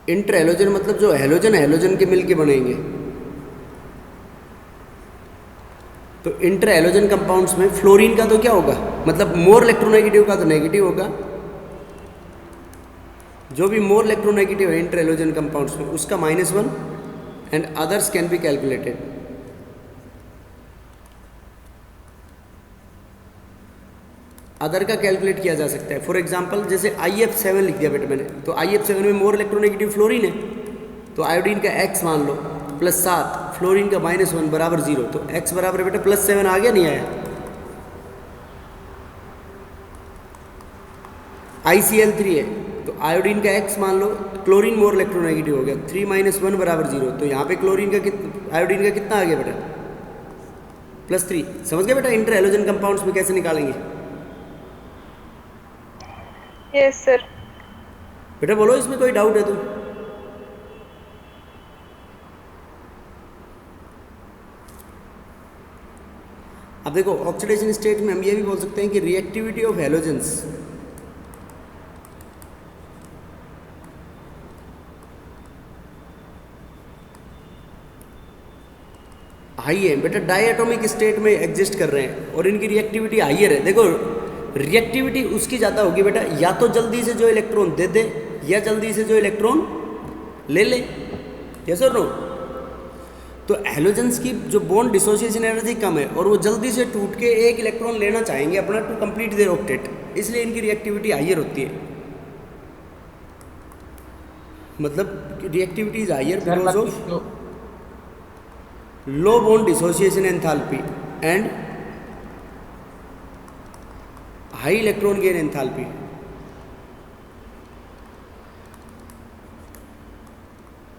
इंटर हेलोजन मतलब जो हेलोजन हेलोजन के मिलके बनेंगे. तो इंटर हेलोजन कंपाउंड्स में फ्लोरीन का तो क्या होगा? मतलब मोर इलेक्ट्रोनेगेटिव का तो नेगेटिव होगा. जो भी मोर इलेक्ट्रोनेगेटिव है इंटर हेलोजन कंपाउंड्स में उसका -1 and others can be calculated. Other का कैलकुलेट किया जा सकता है. फॉर एग्जांपल जैसे IF7 लिख दिया बेटा मैंने, तो IF7 में मोर इलेक्ट्रोनेगेटिव फ्लोरीन है, तो आयोडीन का X मान लो +7, फ्लोरीन का -1 बराबर 0. तो X बराबर बेटा +7 आ गया, नहीं आया? ICl3 है, तो आयोडीन का X मान लो, क्लोरीन मोर इलेक्ट्रोनेगेटिव हो गया, 3 - 1 बराबर 0. तो यहाँ पे क्लोरीन का आयोडीन का कितना आ गया बेटा? +3. समझ गए बेटा इंटर हेलोजन कंपाउंड्स में कैसे निकालेंगे? Yes sir. बेटा बोलो, इसमें कोई डाउट है तो? अब देखो, ऑक्सीडेशन स्टेट में हम ये भी बोल सकते हैं कि रिएक्टिविटी ऑफ हेलोजेंस हाई है बेटा, डायटोमिक स्टेट में एग्जिस्ट कर रहे हैं और इनकी रिएक्टिविटी हाइयर है। देखो रिएक्टिविटी उसकी ज़्यादा होगी बेटा, या तो जल्दी से जो इलेक्ट्रॉन दे दे या जल्दी से जो इलेक्ट्रॉन ले ले। यस और नो? तो हैलोजेंस की जो बॉन्ड डिसोसिएशन एनर्जी कम है और वो जल्दी से टूट के एक इलेक्ट्रॉन लेना चाहेंगे अपना टू कंप्लीट देयर ऑक्टेट, इसलिए इनकी रिएक्टिविटी हाइयर होती है। मतलब reactivity is higher because of low bond dissociation enthalpy and high electron gain enthalpy.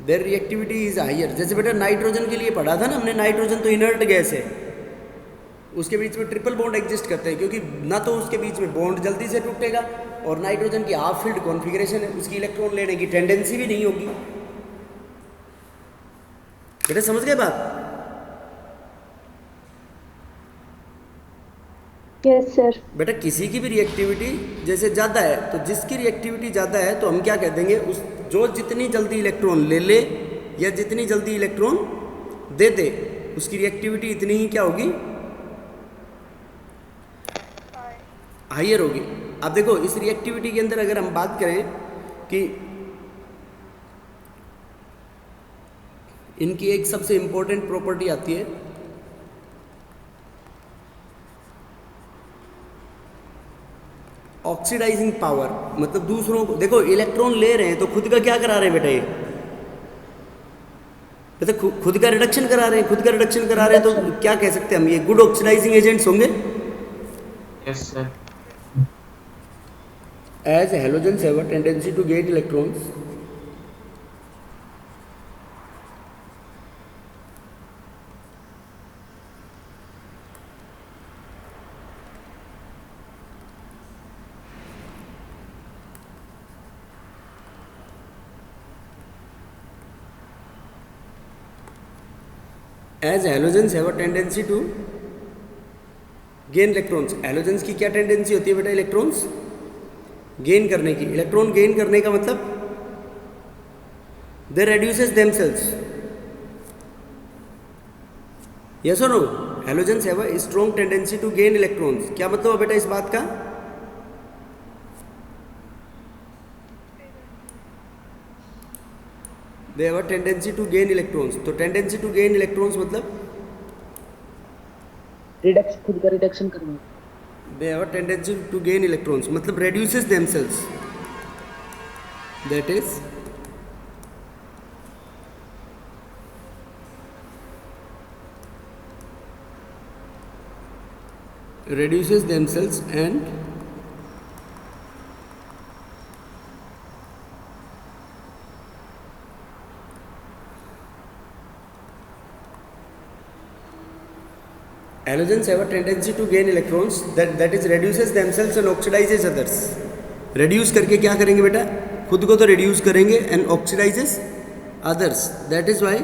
There reactivity is higher. जैसे बेटा नाइट्रोजन के लिए पढ़ा था ना हमने, नाइट्रोजन तो इनर्ट गैस है, उसके बीच में ट्रिपल बॉन्ड एग्जिस्ट करते हैं, क्योंकि ना तो उसके बीच में बॉन्ड जल्दी से टूटेगा और नाइट्रोजन की हाफ फील्ड कॉन्फ़िगरेशन है, उसकी इलेक्ट्रॉन लेने की टेंडेंसी भी नहीं होगी। बेटा समझ गए बात? Yes, sir. बेटा किसी की भी रिएक्टिविटी जैसे ज़्यादा है, तो जिसकी रिएक्टिविटी ज़्यादा है तो हम क्या कह देंगे, उस जो जितनी जल्दी इलेक्ट्रॉन ले ले या जितनी जल्दी इलेक्ट्रॉन दे दे उसकी रिएक्टिविटी इतनी ही क्या होगी, हाइयर होगी। अब देखो इस रिएक्टिविटी के अंदर अगर हम बात करें कि इनकी एक सबसे इंपॉर्टेंट प्रॉपर्टी आती है ऑक्सीडाइजिंग पावर। मतलब दूसरों को देखो इलेक्ट्रॉन ले रहे हैं तो खुद का क्या करा रहे हैं बेटा, ये बेटा खुद का रिडक्शन करा रहे हैं, खुद का रिडक्शन करा रहे हैं, तो क्या कह सकते हैं हम, ये गुड ऑक्सीडाइजिंग एजेंट्स होंगे। Yes sir. As halogens have a tendency to gain electrons, as halogens have a tendency to gain electrons, halogens की क्या टेंडेंसी होती है बेटा, इलेक्ट्रॉन्स गेन करने की। इलेक्ट्रॉन गेन करने का मतलब दे रेड्यूसेस देमसेल्स। यस और no? Halogens have a strong tendency to gain electrons. क्या मतलब है बेटा इस बात का? They have a tendency to gain electrons. तो टेंडेंसी टू गेन इलेक्ट्रॉन्स मतलब रिडक्शन, खुद का रिडक्शन करना। they have a tendency to gain electrons, मतलब reduces themselves, that is reduces themselves and halogens have a tendency to gain electrons, that is reduces themselves and oxidizes others। reduce करके क्या करेंगे बेटा, खुद को तो reduce करेंगे and oxidizes others, that is why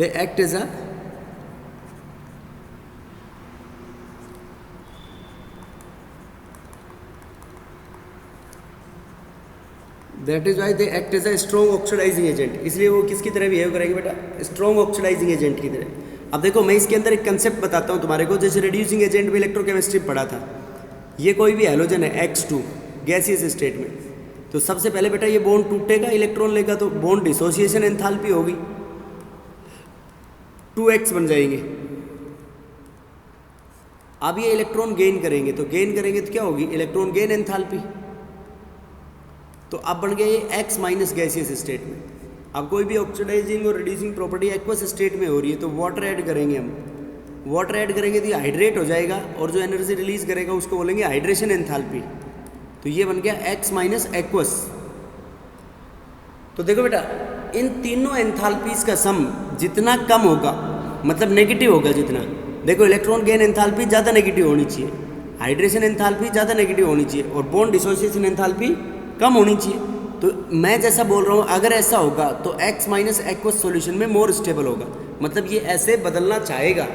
they act as a that is why they act as a strong oxidising agent. इसलिए वो किसकी तरह बिहेव करेंगे बेटा, स्ट्रॉन्ग ऑक्सीडाइजिंग एजेंट की तरह। अब देखो मैं इसके अंदर एक कंसेप्ट बताता हूँ तुम्हारे को, जैसे रिड्यूसिंग एजेंट में इलेक्ट्रोकेमिस्ट्री पढ़ा था। ये कोई भी हैलोजन है X2 गैसियस स्टेट में, तो सबसे पहले बेटा ये बॉन्ड टूटेगा, इलेक्ट्रॉन लेगा, तो बॉन्ड डिसोसिएशन एंथैल्पी होगी, 2x बन जाएंगे। अब ये इलेक्ट्रॉन गेन करेंगे, तो गेन करेंगे तो क्या होगी, इलेक्ट्रॉन गेन एंथैल्पी। तो अब बन गया ये X माइनस गैसियस स्टेट में। अब कोई भी ऑक्सीडाइजिंग और रिड्यूसिंग प्रॉपर्टी एक्वस स्टेट में हो रही है तो वाटर ऐड करेंगे हम, वाटर ऐड करेंगे तो ये हाइड्रेट हो जाएगा और जो एनर्जी रिलीज करेगा उसको बोलेंगे हाइड्रेशन एंथैल्पी। तो ये बन गया X माइनस एक्वस। तो देखो बेटा इन तीनों एंथैल्पीज का सम जितना कम होगा, मतलब नेगेटिव होगा जितना, देखो इलेक्ट्रॉन गेन एंथैल्पी ज़्यादा नेगेटिव होनी चाहिए, हाइड्रेशन एंथैल्पी ज़्यादा नेगेटिव होनी चाहिए और बॉन्ड डिसोसिएशन एंथैल्पी कम होनी चाहिए। तो मैं जैसा बोल रहा हूँ अगर ऐसा होगा तो X माइनस एक्वस सॉल्यूशन में मोर स्टेबल होगा, मतलब ये ऐसे बदलना चाहेगा।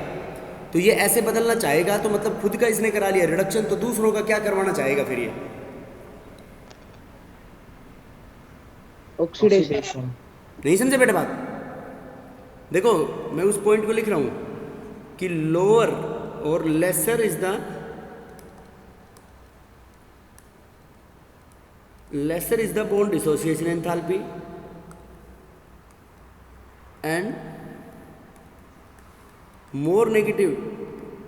तो ये ऐसे बदलना चाहेगा तो मतलब खुद का इसने करा लिया रिडक्शन, तो दूसरों का क्या करवाना चाहेगा फिर ये, ऑक्सीडेशन। नहीं समझे बेटा बात? देखो मैं उस पॉइंट को लिख रहा हूं कि लोअर और lesser is the bond dissociation enthalpy and more negative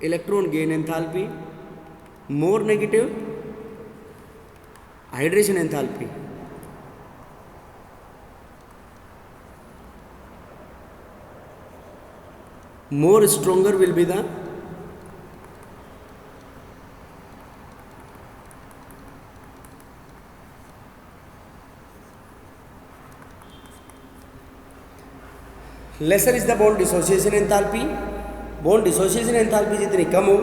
electron gain enthalpy, more negative hydration enthalpy. More stronger will be the lesser is the bond dissociation enthalpy. Bond dissociation enthalpy जितनी कम हो,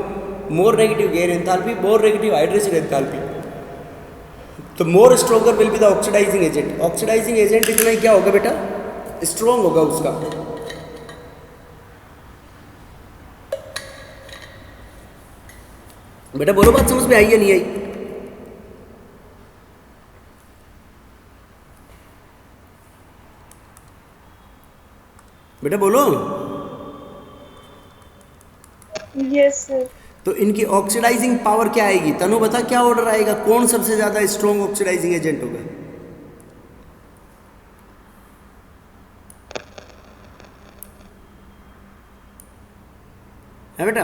more negative gain enthalpy, more negative hydration enthalpy, तो more stronger will be the oxidising agent. Oxidising agent इतना ही क्या होगा बेटा, strong होगा उसका. बेटा बोलो बात समझ में आई या नहीं आई? बेटा बोलो. Yes, sir. तो इनकी ऑक्सीडाइजिंग पावर क्या आएगी? तनु बता क्या ऑर्डर आएगा, कौन सबसे ज्यादा स्ट्रॉन्ग ऑक्सीडाइजिंग एजेंट होगा? है बेटा?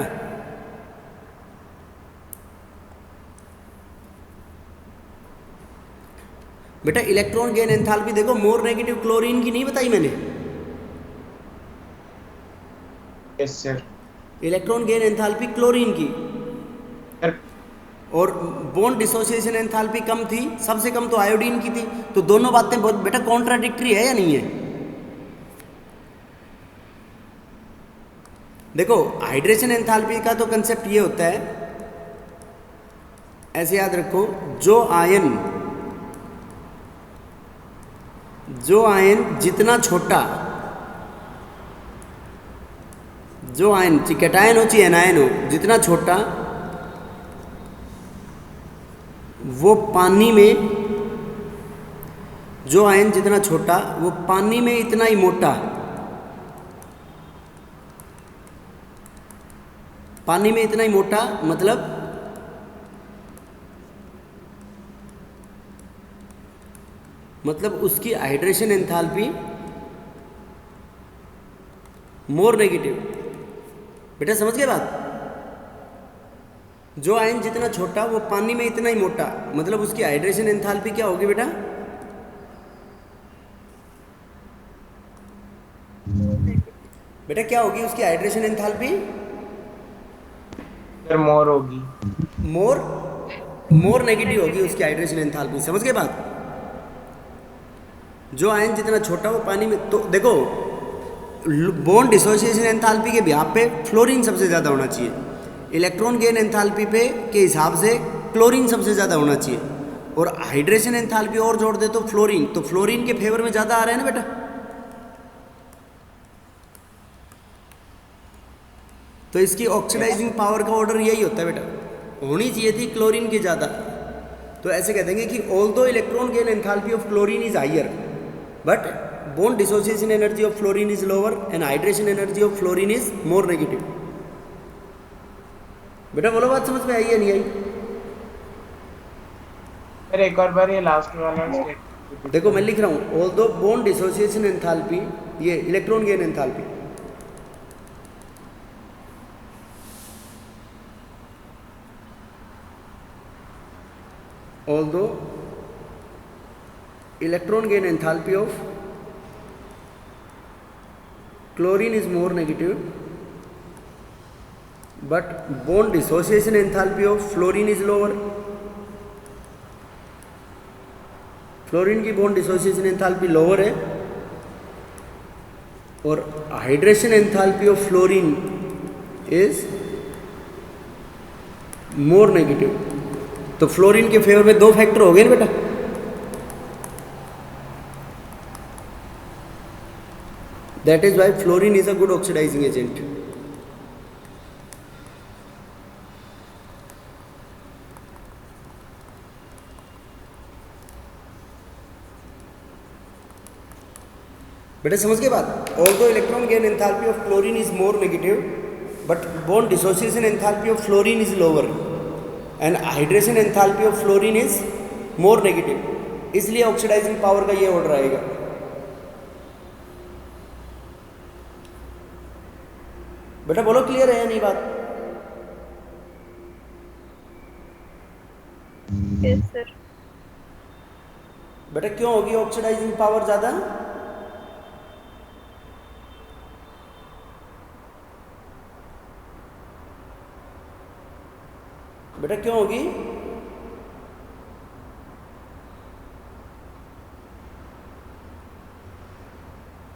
बेटा इलेक्ट्रॉन गेन एंथैल्पी देखो, मोर नेगेटिव क्लोरीन की नहीं बताई मैंने. Yes sir. Electron gain enthalpy chlorine की, और बॉन्ड डिसोसिएशन एंथैल्पी कम थी, सबसे कम तो आयोडीन की थी. तो दोनों बातें बहुत बेटा कॉन्ट्राडिक्टरी है या नहीं है? देखो हाइड्रेशन एंथैल्पी का तो कंसेप्ट ये होता है, ऐसे याद रखो, जो आयन जितना छोटा, जो आयन कैटायन हो चाहे एनायन हो, जितना छोटा वो पानी में, जो आयन जितना छोटा वो पानी में इतना ही मोटा, पानी में इतना ही मोटा मतलब उसकी हाइड्रेशन एंथैल्पी मोर नेगेटिव. बेटा समझ गए बात? जो आयन जितना छोटा वो पानी में इतना ही मोटा, मतलब उसकी हाइड्रेशन एंथैल्पी क्या होगी बेटा? बेटा क्या होगी उसकी हाइड्रेशन एंथैल्पी? सर मोर होगी. मोर नेगेटिव होगी उसकी हाइड्रेशन एंथैल्पी. समझ गए बात? जो आयन जितना छोटा वो पानी में, तो देखो बॉन्ड डिसोसिएशन एंथैल्पी के बिहाफ पे फ्लोरीन सबसे ज़्यादा होना चाहिए, इलेक्ट्रॉन गेन एंथैल्पी पे के हिसाब से क्लोरीन सबसे ज़्यादा होना चाहिए, और हाइड्रेशन एंथैल्पी और जोड़ दे तो फ्लोरीन के फेवर में ज़्यादा आ रहा है ना बेटा. तो इसकी ऑक्सीडाइजिंग पावर का ऑर्डर यही होता है बेटा, होनी चाहिए थी क्लोरीन की ज़्यादा. तो ऐसे कह देंगे कि although electron gain enthalpy of chlorine is higher, but bond dissociation energy of fluorine is lower and hydration energy of fluorine is more negative. बेटा बोलो बात समझ में आई या नहीं आई? सर एक और बार ये लास्ट वाला स्टेट देखो मैं लिख रहा हूँ, although bond dissociation enthalpy, ये electron gain enthalpy, although electron gain enthalpy of chlorine is more negative, but bond dissociation enthalpy of fluorine is lower. Fluorine की बॉन्ड डिसोसिएशन एंथैल्पी लोअर है, और hydration enthalpy of fluorine is more negative. तो fluorine के favour में दो factor हो गए ना बेटा. That is why fluorine is a good oxidizing agent. बेटा समझ के बात, although electron gain enthalpy of chlorine is more negative but bond dissociation enthalpy of fluorine is lower and hydration enthalpy of fluorine is more negative, इसलिए oxidising power का ये order आएगा। बेटा बोलो क्लियर है या नहीं बात? Yes, sir. बेटा क्यों होगी ऑक्सीडाइजिंग पावर ज्यादा? बेटा क्यों होगी?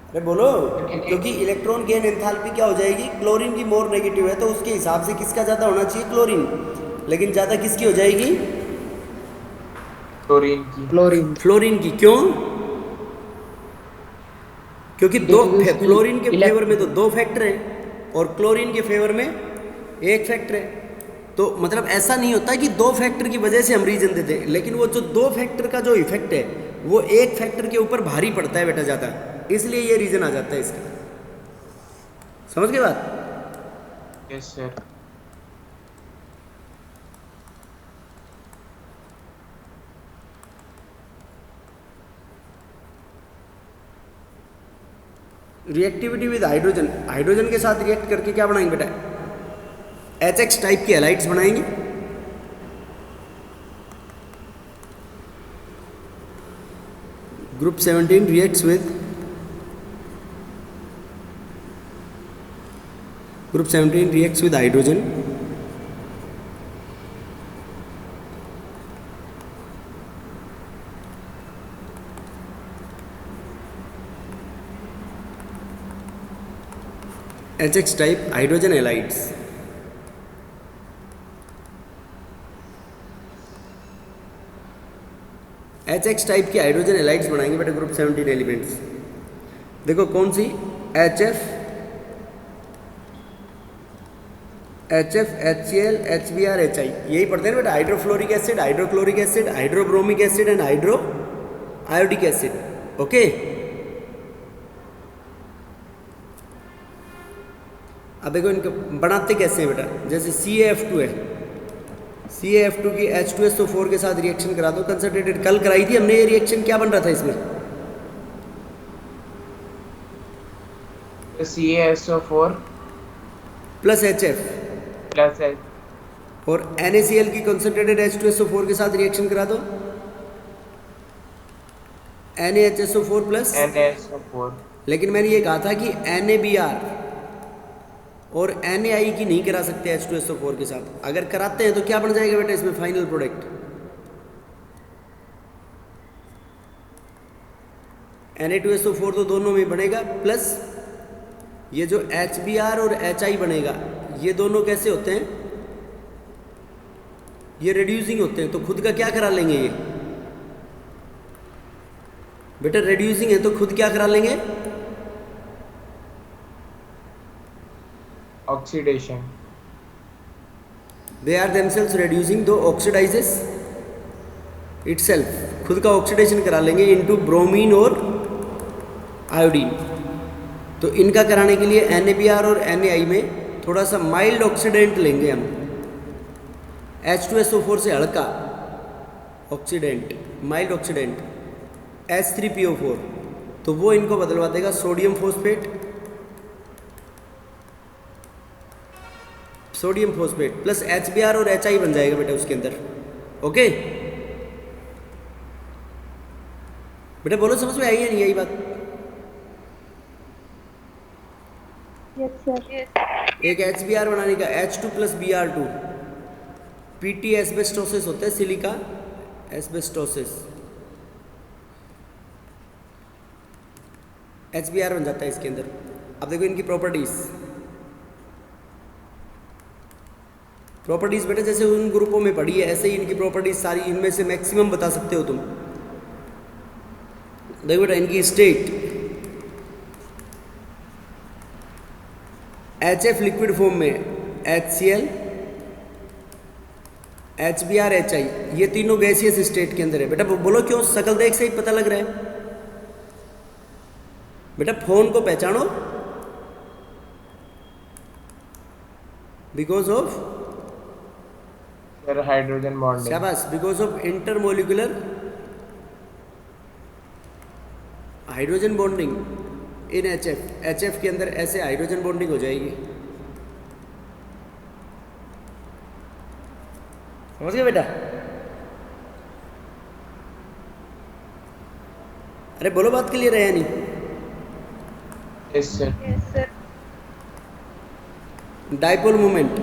अरे बोलो, क्योंकि इलेक्ट्रॉन गेन एंथैल्पी क्या हो जाएगी, क्लोरीन की मोर नेगेटिव है तो उसके हिसाब से किसका ज्यादा होना चाहिए, क्लोरीन, लेकिन ज्यादा किसकी हो जाएगी, क्लोरीन की। फ्लोरीन की। क्यों? क्योंकि फ्लोरीन के फेवर में तो 2 फैक्टर हैं और क्लोरीन के फेवर में 1 फैक्टर है। तो मतलब ऐसा नहीं होता कि 2 फैक्टर की वजह से हम रीजन देते हैं, लेकिन वो जो 2 फैक्टर का जो इफेक्ट है वो 1 फैक्टर के ऊपर भारी पड़ता है बेटा ज्यादा, इसलिए ये रीजन आ जाता है इसका। समझ गए बात? Yes sir. Reactivity with hydrogen, hydrogen के साथ रिएक्ट करके क्या बनाएंगे बेटा, HX टाइप के हैलाइड्स बनाएंगे। Group 17 reacts with hydrogen HX type hydrogen halides. HX type के हाइड्रोजन हैलाइड्स बनाएंगे बेटा ग्रुप 17 एलिमेंट्स। देखो कौन सी, HF, HCl, HBr, HI, यही पढ़ते हैं बेटा, hydrofluoric acid, hydrochloric acid, hydrobromic acid and hydro iodic acid. Okay, अब देखो इनको बनाते कैसे हैं बेटा, जैसे CaF2 है, CaF2 की H2SO4 के साथ रिएक्शन करा दो, कंसंट्रेटेड, कल कराई थी हमने ये रिएक्शन, क्या बन रहा था इसमें, CaSO4 plus HF plus H, और NaCl की कंसंट्रेटेड H2SO4 के साथ रिएक्शन करा दो, NaHSO4 प्लस NaSO4। लेकिन मैंने ये कहा था कि NaBr और NaI की नहीं करा सकते H2SO4 के साथ, अगर कराते हैं तो क्या बन जाएगा बेटा इसमें फाइनल प्रोडक्ट, Na2SO4 तो दोनों में बनेगा, प्लस ये जो HBr और HI बनेगा, ये दोनों कैसे होते हैं, ये रिड्यूसिंग होते हैं, तो खुद का क्या करा लेंगे ये बेटा, रिड्यूसिंग है तो खुद क्या करा लेंगे, oxidation. They are themselves reducing though oxidises itself, खुद का ऑक्सीडेशन करा लेंगे इनटू ब्रोमीन और आयोडीन। तो इनका कराने के लिए NaBr और NaI में थोड़ा सा माइल्ड ऑक्सीडेंट लेंगे हम, H2SO4 से हल्का ऑक्सीडेंट, माइल्ड ऑक्सीडेंट H3PO4, तो वो इनको बदलवा देगा सोडियम फोस्फेट प्लस HBr और HI बन जाएगा बेटा उसके अंदर। ओके बेटा बोलो, समझ में आई है नहीं आई बात? Yes, sir. Yes. एक HBr बनाने का H2 plus Br2, PT asbestosis होता है, सिलिका एस्बेस्टोसिस, HBr बन जाता है इसके अंदर। अब देखो इनकी प्रॉपर्टीज बेटा जैसे उन ग्रुपों में पढ़ी है ऐसे ही इनकी प्रॉपर्टीज सारी, इनमें से मैक्सिमम बता सकते हो तुम। देखो बेटा इनकी स्टेट, HF लिक्विड फॉर्म में HCl, HBr, HI, ये तीनों गैसियस स्टेट के अंदर है। बेटा बोलो क्यों, शकल देख से ही पता लग रहा है बेटा फोन को पहचानो, because of, sir hydrogen bonding. शाबाश, because of intermolecular hydrogen bonding in HF। HF के अंदर ऐसे हाइड्रोजन बॉन्डिंग हो जाएगी। समझ गए बेटा? अरे बोलो, बात क्लियर है या नहीं? Yes sir. Yes, sir. Dipole movement,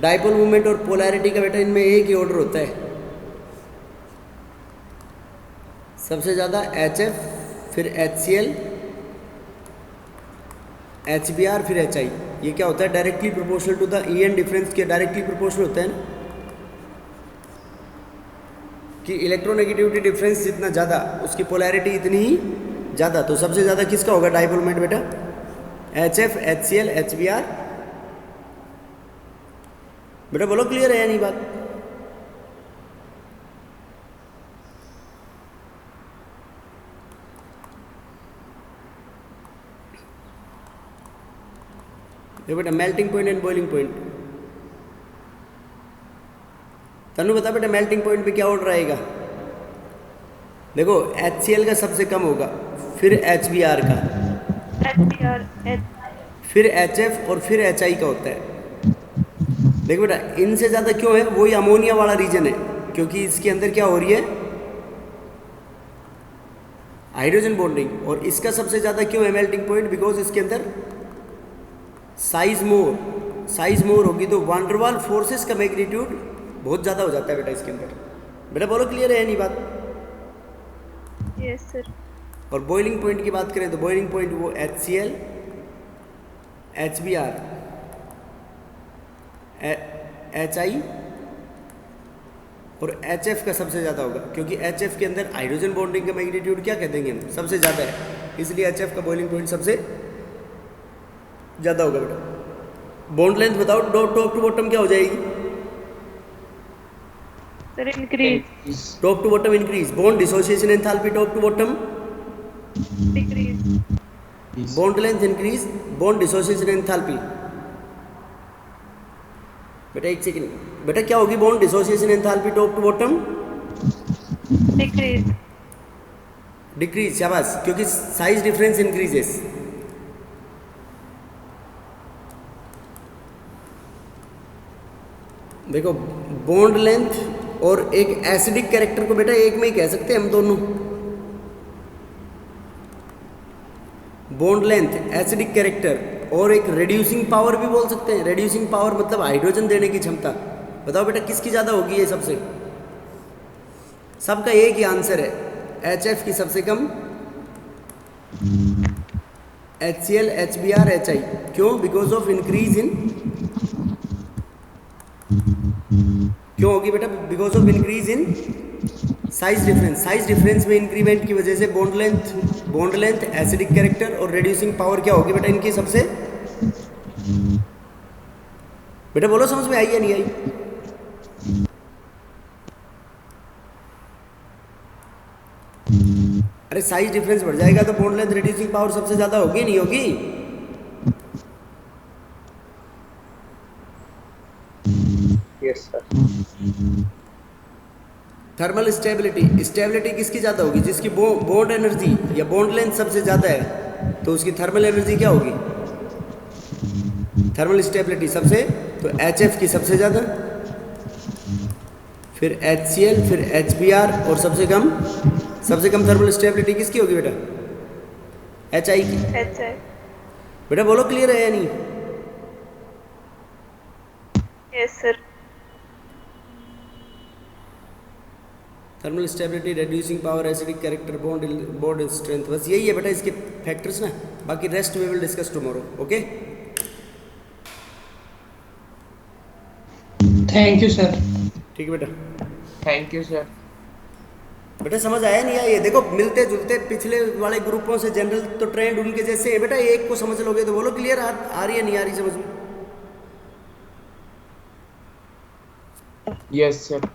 dipole movement और पोलैरिटी का बेटा इनमें एक ही ऑर्डर होता है। सबसे ज़्यादा HF, फिर HCl, HBr, फिर HI। ये क्या होता है? Directly proportional to the EN difference के डायरेक्टली प्रोपोर्शनल होता है ना, कि इलेक्ट्रोनेगेटिविटी डिफरेंस जितना ज़्यादा उसकी पोलैरिटी इतनी ही ज़्यादा। तो सबसे ज़्यादा किसका होगा डाइपोल मोमेंट बेटा? HF, HCl, HBr। बेटा बोलो, क्लियर है या नहीं बात? देखो बेटा, melting point and boiling point. Tanu बता बेटा, मेल्टिंग पॉइंट पे क्या ऑर्डर आएगा? देखो HCl का सबसे कम होगा, फिर HBr का, HBr, फिर HF और फिर HI का होता है। देखो बेटा, इनसे ज़्यादा क्यों है? वही अमोनिया वाला रीजन है, क्योंकि इसके अंदर क्या हो रही है? Hydrogen bonding. और इसका सबसे ज़्यादा क्यों है मेल्टिंग पॉइंट? बिकॉज इसके अंदर साइज मोर होगी, तो वांडरवाल फोर्सेस का मैग्नीट्यूड बहुत ज़्यादा हो जाता है बेटा इसके अंदर। बेटा बोलो, क्लियर है नहीं बात? yes, sir. और बॉइलिंग पॉइंट की बात करें तो बॉइलिंग पॉइंट वो HCl, HBr, HI और HF का सबसे ज़्यादा होगा, क्योंकि HF के अंदर हाइड्रोजन बॉन्डिंग का मैग्नीट्यूड क्या कह देंगे हम? सबसे ज़्यादा है, इसलिए HF का बॉइलिंग पॉइंट सबसे ज़्यादा होगा बेटा। बॉन्ड लेंथ बताओ, टॉप टू बॉटम क्या हो जाएगी? Sir, increase, top to bottom increase. Bond dissociation enthalpy top to bottom decrease, bond length increase, bond dissociation enthalpy. बेटा एक सेकंड, बेटा क्या होगी bond dissociation enthalpy top to bottom? decrease, decrease, शाबाश, क्योंकि साइज डिफरेंस इंक्रीजेस। देखो bond length और एक एसिडिक कैरेक्टर को बेटा एक में ही कह सकते हैं हम दोनों। बॉन्ड लेंथ, एसिडिक कैरेक्टर और एक रिड्यूसिंग पावर भी बोल सकते हैं। रिड्यूसिंग पावर मतलब हाइड्रोजन देने की क्षमता। बताओ बेटा किसकी ज़्यादा होगी ये सबसे? सबका एक ही आंसर है, HF की सबसे कम, HCl, HBr, HI। क्यों? बिकॉज ऑफ इंक्रीज इन, क्यों होगी बेटा? Because of increase in size difference. Size difference में इंक्रीमेंट की वजह से बॉन्ड लेंथ, एसिडिक कैरेक्टर और रिड्यूसिंग पावर क्या होगी बेटा इनकी सबसे? बेटा बोलो, समझ में आई या नहीं आई? अरे साइज डिफरेंस बढ़ जाएगा तो बॉन्ड लेंथ, रिड्यूसिंग पावर सबसे ज्यादा होगी नहीं होगी? Yes sir. Thermal stability, stability किसकी ज़्यादा होगी? जिसकी बॉन्ड एनर्जी या बॉन्ड लेंथ सबसे ज़्यादा है तो उसकी थर्मल एनर्जी क्या होगी? थर्मल स्टेबिलिटी सबसे, तो HF की सबसे ज़्यादा, फिर HCl, फिर HBr और सबसे कम थर्मल स्टेबिलिटी किसकी होगी बेटा? HI की। HI, बेटा बोलो, क्लियर है या नहीं? yes, sir. Thermal stability, reducing power, acidic character, bond strength, बस यही है बेटा इसके फैक्टर्स ना। बाकी rest we will discuss tomorrow. Okay, thank you sir. ठीक है बेटा। Thank you sir. बेटा समझ आया नहीं आया? ये देखो मिलते जुलते पिछले वाले ग्रुपों से जनरल तो ट्रेंड उनके जैसे है बेटा। एक को समझ लोगे तो बोलो क्लियर। आ रही है नहीं आ रही समझ में? Yes sir.